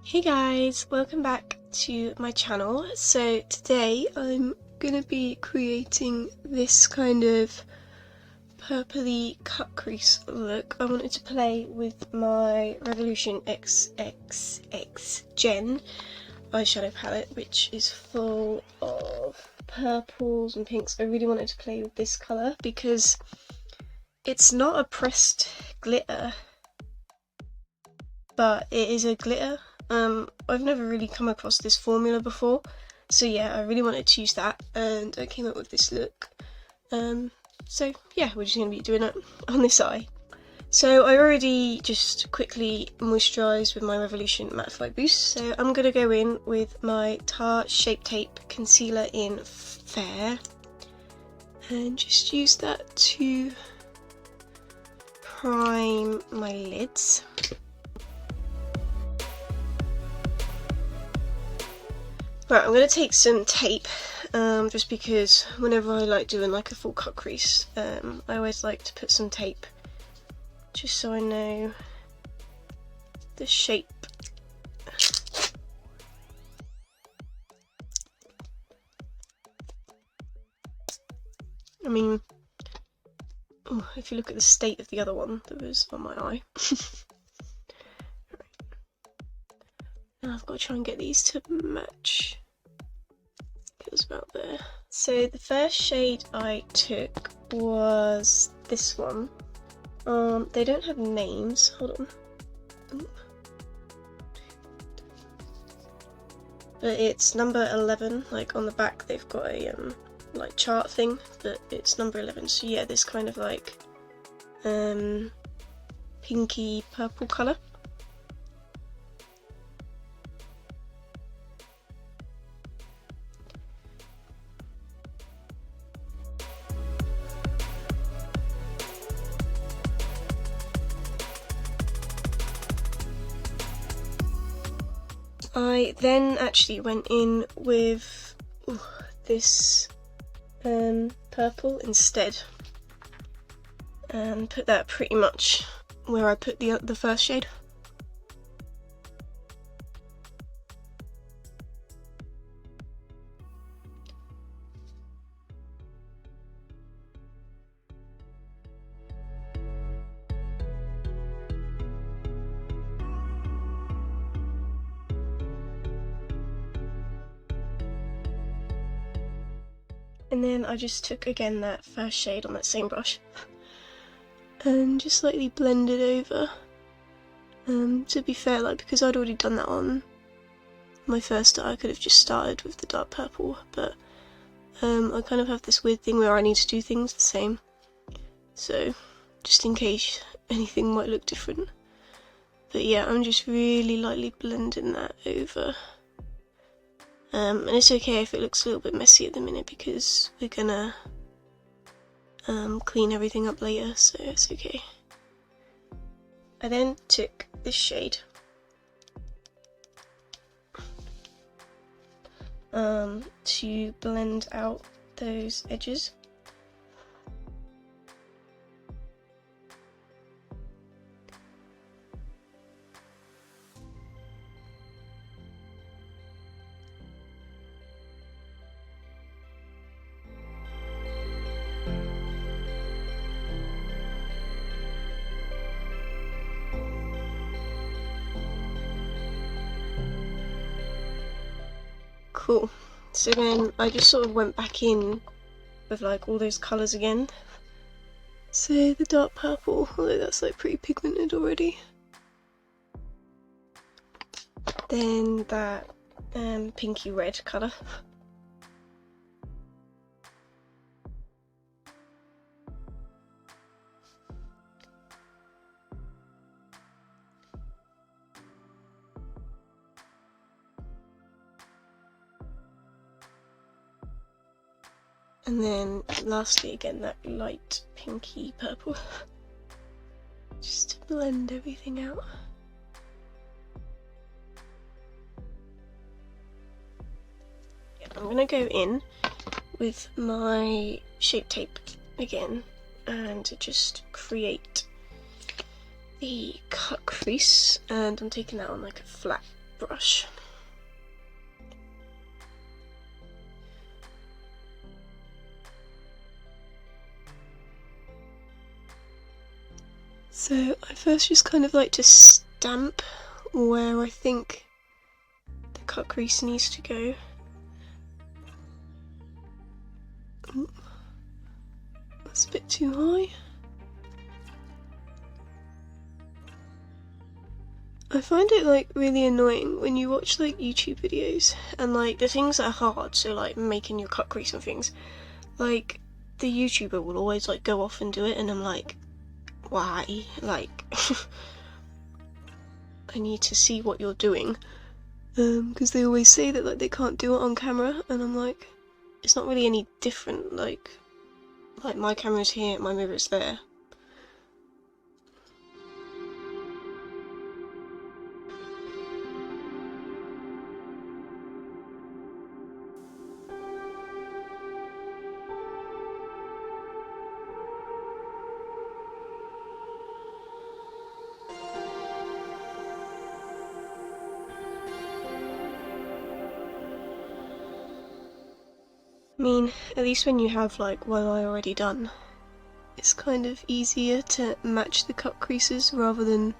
Hey guys, welcome back to my channel. So today I'm gonna be creating this kind of purpley cut crease look. I wanted to play with my Revolution XXX Gen eyeshadow palette, which is full of purples and pinks. I really wanted to play with this colour because it's not a pressed glitter, but it is a glitter. I've never really come across this formula before, so yeah, I really wanted to use that, and I came up with this look. So yeah, we're just going to be doing it on this eye. So I already just quickly moisturised with my Revolution Mattify Boost, so I'm going to go in with my Tarte Shape Tape Concealer in Fair, and just use that to prime my lids. Right, I'm going to take some tape, just because whenever I like doing like a full cut crease, I always like to put some tape, just so I know the shape. I mean, if you look at the state of the other one that was on my eye. Now I've got to try and get these to match. It was about there. So the first shade I took was this one. They don't have names. Hold on. Ooh. But it's number 11. Like on the back, they've got a like chart thing, but it's number 11. So yeah, this kind of like pinky purple colour. I then actually went in with this purple instead, and put that pretty much where I put the first shade. And then I just took again that first shade on that same brush and just slightly blended over. To be fair, like, because I'd already done that on my first eye, I could have just started with the dark purple, but I kind of have this weird thing where I need to do things the same, so just in case anything might look different. But yeah, I'm just really lightly blending that over. And it's okay if it looks a little bit messy at the minute, because we're gonna clean everything up later, so it's okay. I then took this shade to blend out those edges. Cool. So then I just sort of went back in with like all those colours again. So the dark purple, although that's like pretty pigmented already. Then that pinky red colour. And then lastly again that light pinky purple, just to blend everything out. Yeah, I'm gonna go in with my Shape Tape again and just create the cut crease, and I'm taking that on like a flat brush. So I first just kind of like to stamp where I think the cut crease needs to go. Ooh, that's a bit too high. I find it like really annoying when you watch like YouTube videos and like the things that are hard, so like making your cut crease and things, like the YouTuber will always like go off and do it and I'm like, why? Like I need to see what you're doing, because they always say that like they can't do it on camera and I'm like, it's not really any different, like my camera's here, my mirror's there. I mean, at least when you have like one eye already done, it's kind of easier to match the cut creases rather than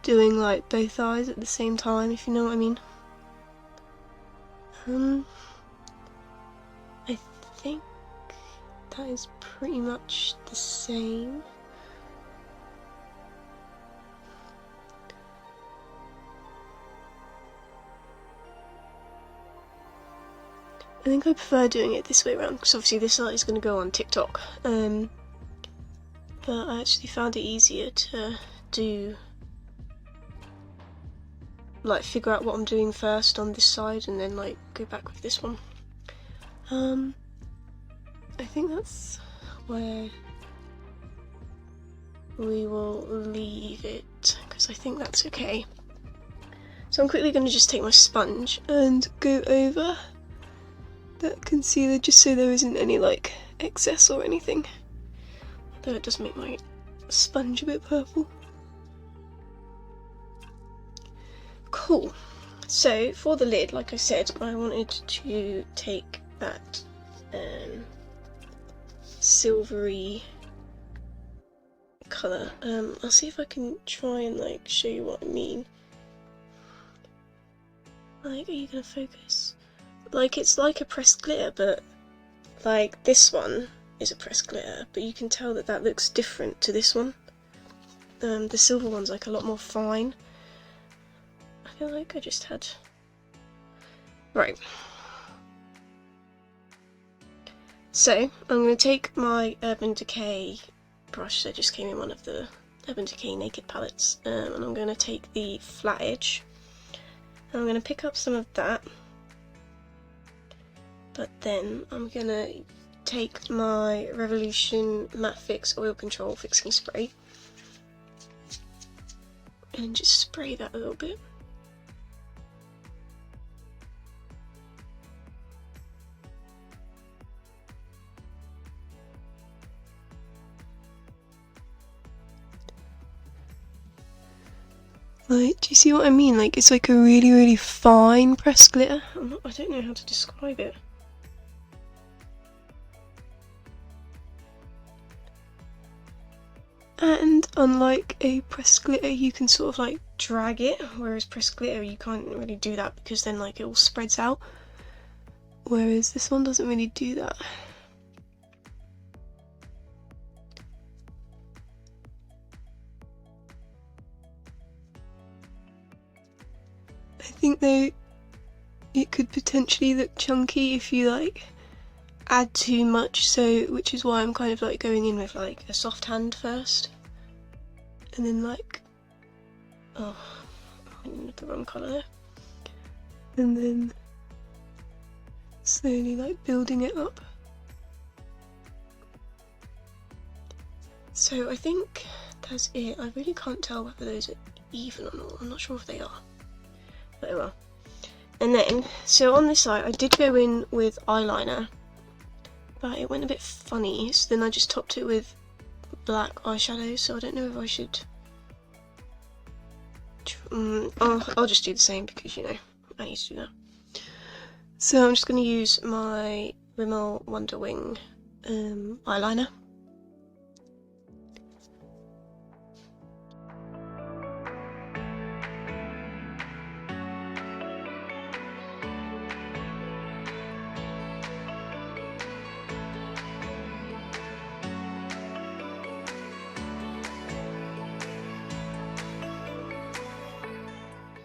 doing like both eyes at the same time, if you know what I mean. I think that is pretty much the same. I think I prefer doing it this way around because obviously this light is going to go on TikTok, but I actually found it easier to do, like figure out what I'm doing first on this side and then like go back with this one. I think that's where we will leave it because I think that's okay. So I'm quickly going to just take my sponge and go over that concealer just so there isn't any like excess or anything, though it does make my sponge a bit purple. Cool. So for the lid, like I said, I wanted to take that silvery colour. I'll see if I can try and like show you what I mean. Like, are you gonna focus? Like, it's like a pressed glitter, but like this one is a pressed glitter, but you can tell that that looks different to this one. The silver one's like a lot more fine. I feel like I just had... Right. So, I'm going to take my Urban Decay brush that just came in one of the Urban Decay Naked palettes, and I'm going to take the flat edge. And I'm going to pick up some of that. But then I'm going to take my Revolution Matte Fix Oil Control Fixing Spray and just spray that a little bit. Like, do you see what I mean? Like, it's like a really, really fine pressed glitter. I don't know how to describe it. And unlike a pressed glitter, you can sort of like drag it, whereas pressed glitter you can't really do that because then like it all spreads out. Whereas this one doesn't really do that. I think though it could potentially look chunky if you like add too much, so which is why I'm kind of like going in with like a soft hand first and then like, oh, I went with the wrong colour there, and then slowly like building it up. So I think that's it. I really can't tell whether those are even or not. I'm not sure if they are, but oh well. And then, so on this side I did go in with eyeliner, but it went a bit funny, so then I just topped it with black eyeshadow, so I don't know if I should I'll just do the same because, you know, I need to do that. So I'm just going to use my Rimmel Wonder Wing eyeliner.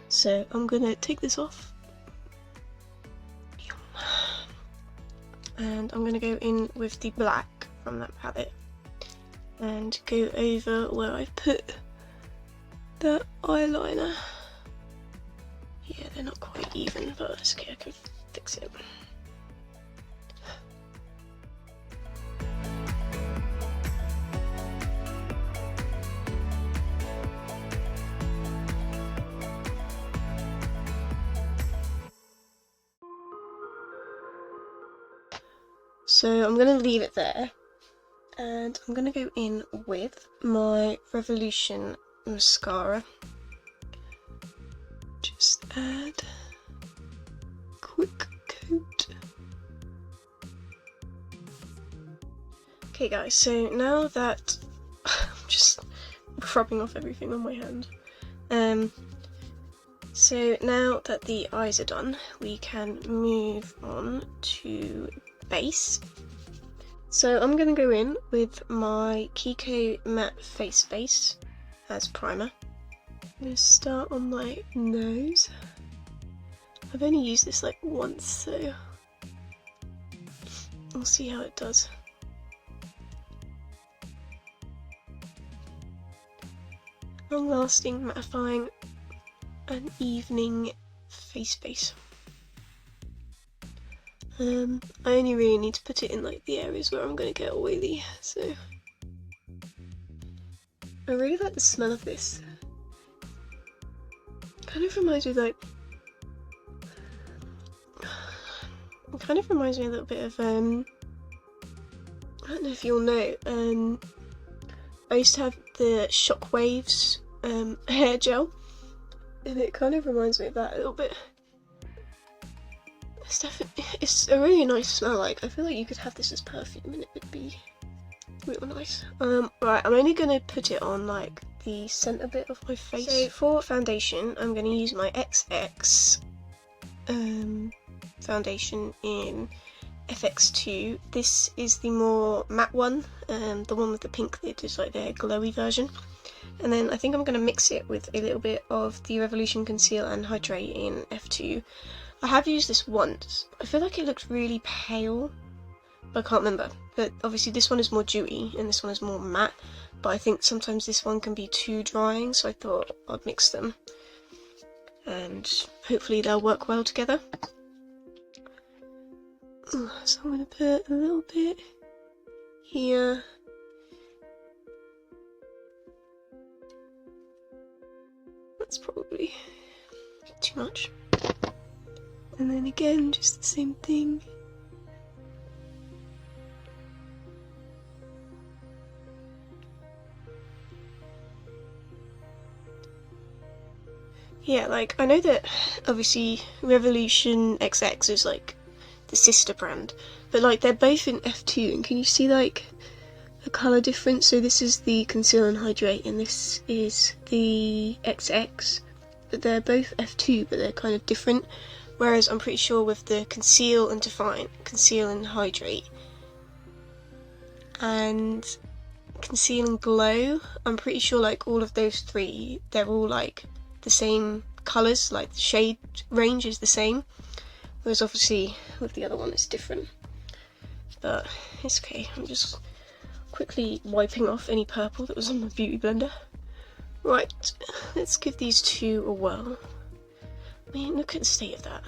So I'm going to take this off, and I'm going to go in with the black from that palette and go over where I've put that eyeliner. Yeah, they're not quite even, but it's okay, I can fix it. So I'm going to leave it there, and I'm going to go in with my Revolution mascara. Just add a quick coat. Okay guys, so now that I'm just rubbing off everything on my hand. So now that the eyes are done, we can move on to base. So I'm going to go in with my Kiko matte face base as primer. I'm going to start on my nose. I've only used this like once, so we'll see how it does. Long lasting, mattifying, and evening face base. I only really need to put it in like the areas where I'm going to get oily, so I really like the smell of this. Kind of reminds me of like, it kind of reminds me a little bit of I don't know if you'll know, I used to have the Shockwaves hair gel, and it kind of reminds me of that a little bit. It's a really nice smell. Like, I feel like you could have this as perfume and it would be real nice. Right, I'm only going to put it on like the centre bit of my face. So for foundation, I'm going to use my XX foundation in FX2. This is the more matte one, the one with the pink lid is like their glowy version. And then I think I'm going to mix it with a little bit of the Revolution Conceal and Hydrate in F2. I have used this once. I feel like it looks really pale, but I can't remember. But obviously this one is more dewy and this one is more matte, but I think sometimes this one can be too drying, so I thought I'd mix them and hopefully they'll work well together. So I'm going to put a little bit here. That's probably too much. And then again, just the same thing. Yeah, like, I know that obviously Revolution XX is like the sister brand, but like they're both in F2, and can you see like a colour difference? So this is the Conceal and Hydrate and this is the XX, but they're both F2 but they're kind of different. Whereas I'm pretty sure with the Conceal and Define, Conceal and Hydrate, and Conceal and Glow, I'm pretty sure like all of those three, they're all like the same colours, like the shade range is the same. Whereas obviously with the other one it's different. But it's okay, I'm just quickly wiping off any purple that was on my beauty blender. Right, let's give these two a whirl. I mean, look at the state of that.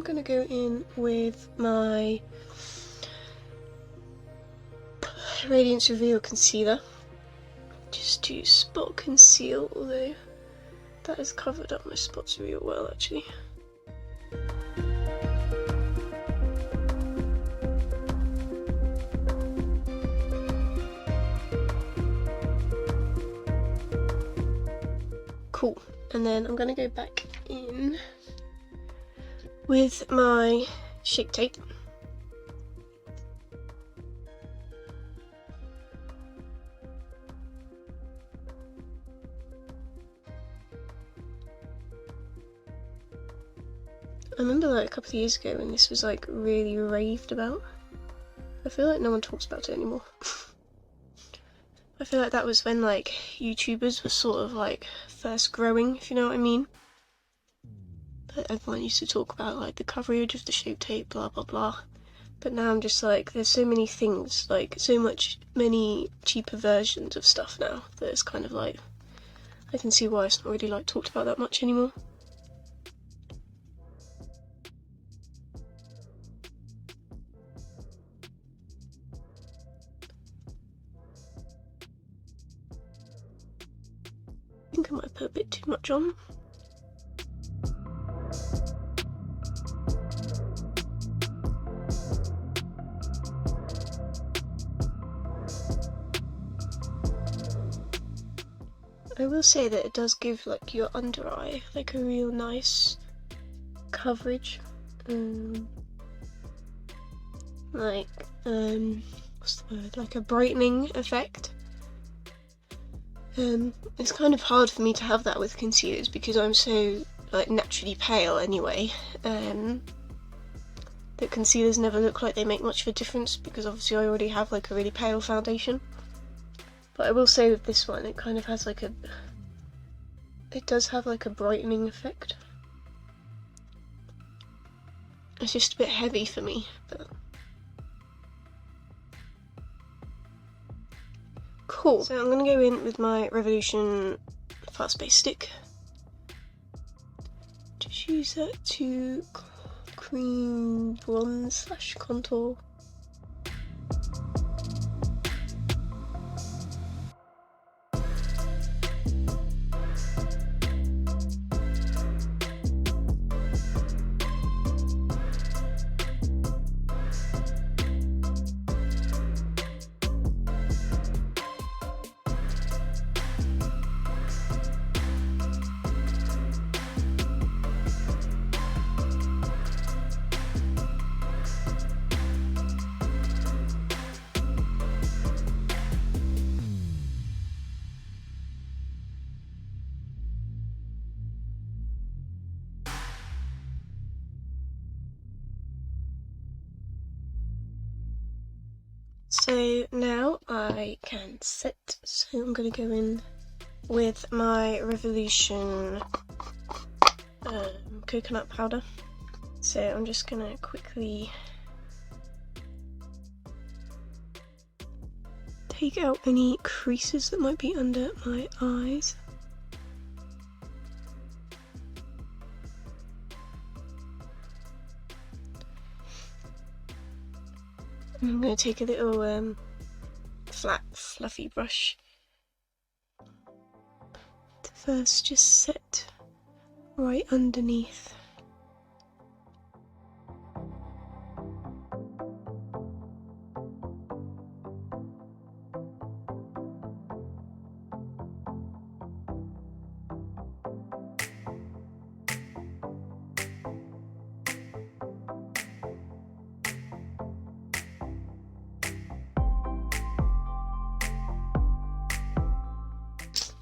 I'm gonna go in with my Radiance Reveal Concealer, just to spot conceal, although that has covered up my spots real well actually. Cool, and then I'm gonna go back in with my Shape Tape. I remember like a couple of years ago when this was like really raved about. I feel like no one talks about it anymore. I feel like that was when like YouTubers were sort of like first growing, if you know what I mean. But everyone used to talk about like the coverage of the Shape Tape, blah blah blah. But now I'm just like, there's so many things, like many cheaper versions of stuff now that it's kind of like, I can see why it's not really like talked about that much anymore. I think I might put a bit too much on. I will say that it does give like your under eye like a real nice coverage. What's the word? Like a brightening effect. It's kind of hard for me to have that with concealers because I'm so like naturally pale anyway. That concealers never look like they make much of a difference because obviously I already have like a really pale foundation. But I will say with this one, it kind of has like it does have like a brightening effect. It's just a bit heavy for me, but cool. So I'm gonna go in with my Revolution Fast Base Stick. Just use that to cream bronze / contour. So now I can set, so I'm going to go in with my Revolution coconut powder. So I'm just going to quickly take out any creases that might be under my eyes. I'm going to take a little flat, fluffy brush to first just set right underneath.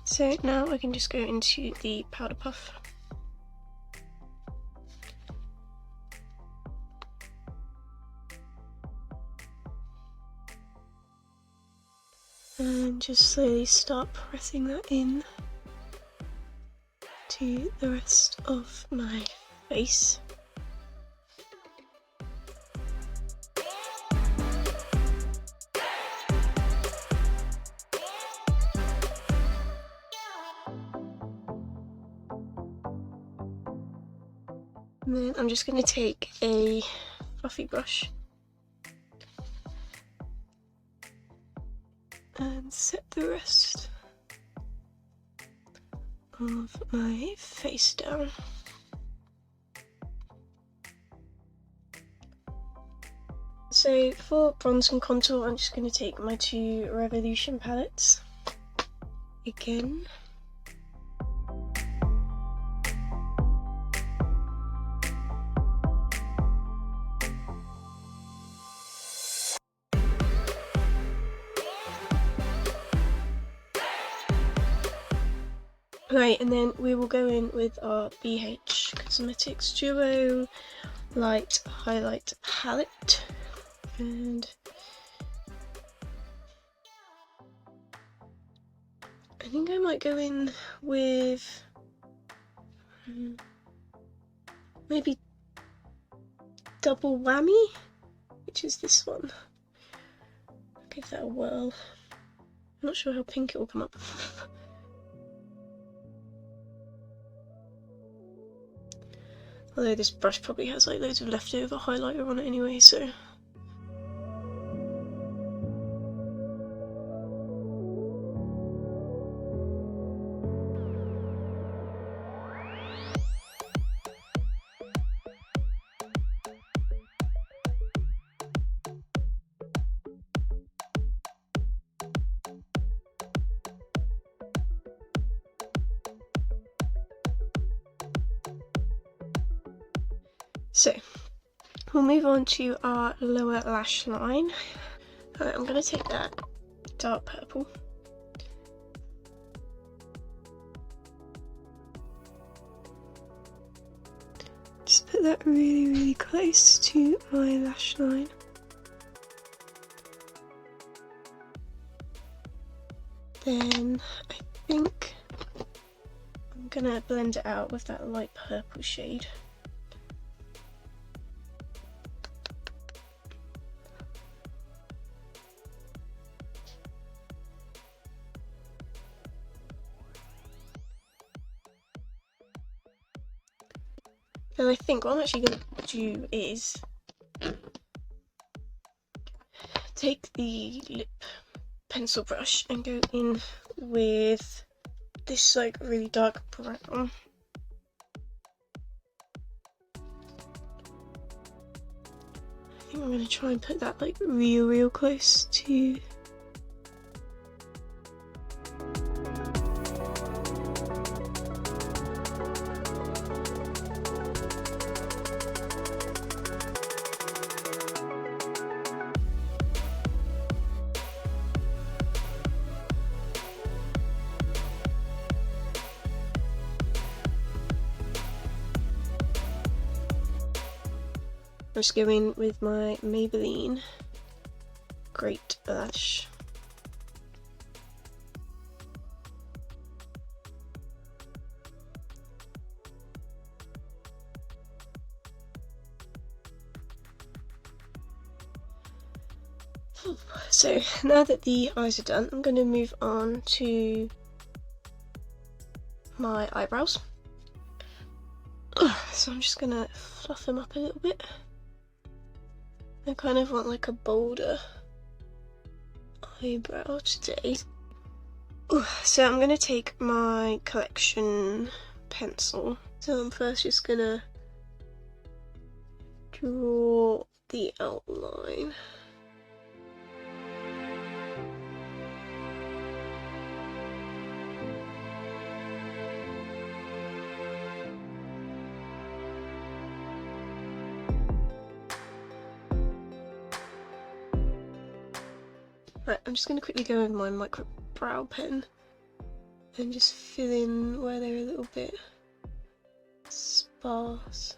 So now I can just go into the powder puff. And just slowly start pressing that in to the rest of my face. And then I'm just going to take a fluffy brush and set the rest of my face down. So for bronze and contour, I'm just going to take my two Revolution palettes again. Right, and then we will go in with our BH Cosmetics Duolight Highlight Palette, and I think I might go in with maybe Double Whammy, which is this one. I'll give that a whirl. I'm not sure how pink it will come up. Although this brush probably has like loads of leftover highlighter on it anyway, so. So, we'll move on to our lower lash line. I'm going to take that dark purple. Just put that really, really close to my lash line. Then I think I'm going to blend it out with that light purple shade. And I think what I'm actually going to do is take the lip pencil brush and go in with this like really dark brown. I think I'm going to try and put that like real close to . I'm just going with my Maybelline Great Lash. So now that the eyes are done, I'm going to move on to my eyebrows. So I'm just going to fluff them up a little bit. I kind of want like a bolder eyebrow today. So I'm going to take my collection pencil. So I'm first just going to draw the outline. Right, I'm just going to quickly go with my micro brow pen and just fill in where they're a little bit sparse.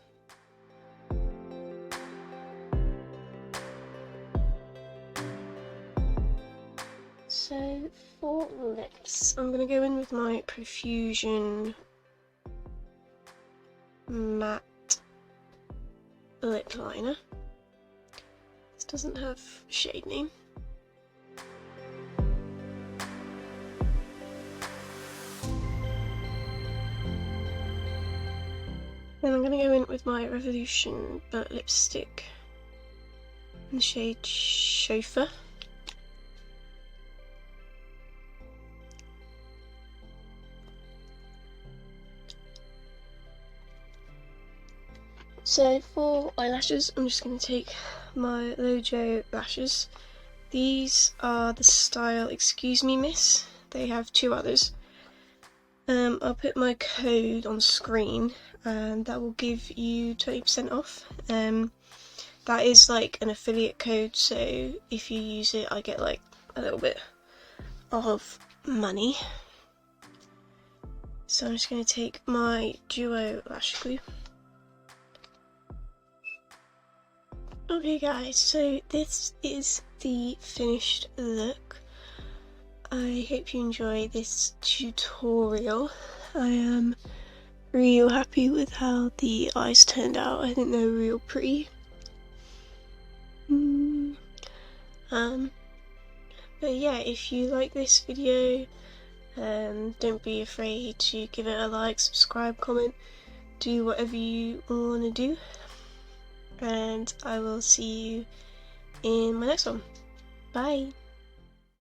So for lips, I'm going to go in with my Profusion matte lip liner. This doesn't have a shade name. Then I'm going to go in with my Revolution Bullet Lipstick in the shade Chauffeur. So for eyelashes, I'm just going to take my Lojo lashes. These are the style Excuse Me Miss. They have two others. I'll put my code on screen and that will give you 20% off. That is like an affiliate code, so if you use it I get like a little bit of money. So I'm just going to take my Duo lash glue. Okay guys, so this is the finished look. I hope you enjoy this tutorial. I am real happy with how the eyes turned out. I think they're real pretty. But yeah, if you like this video, don't be afraid to give it a like, subscribe, comment, do whatever you want to do. And I will see you in my next one. Bye!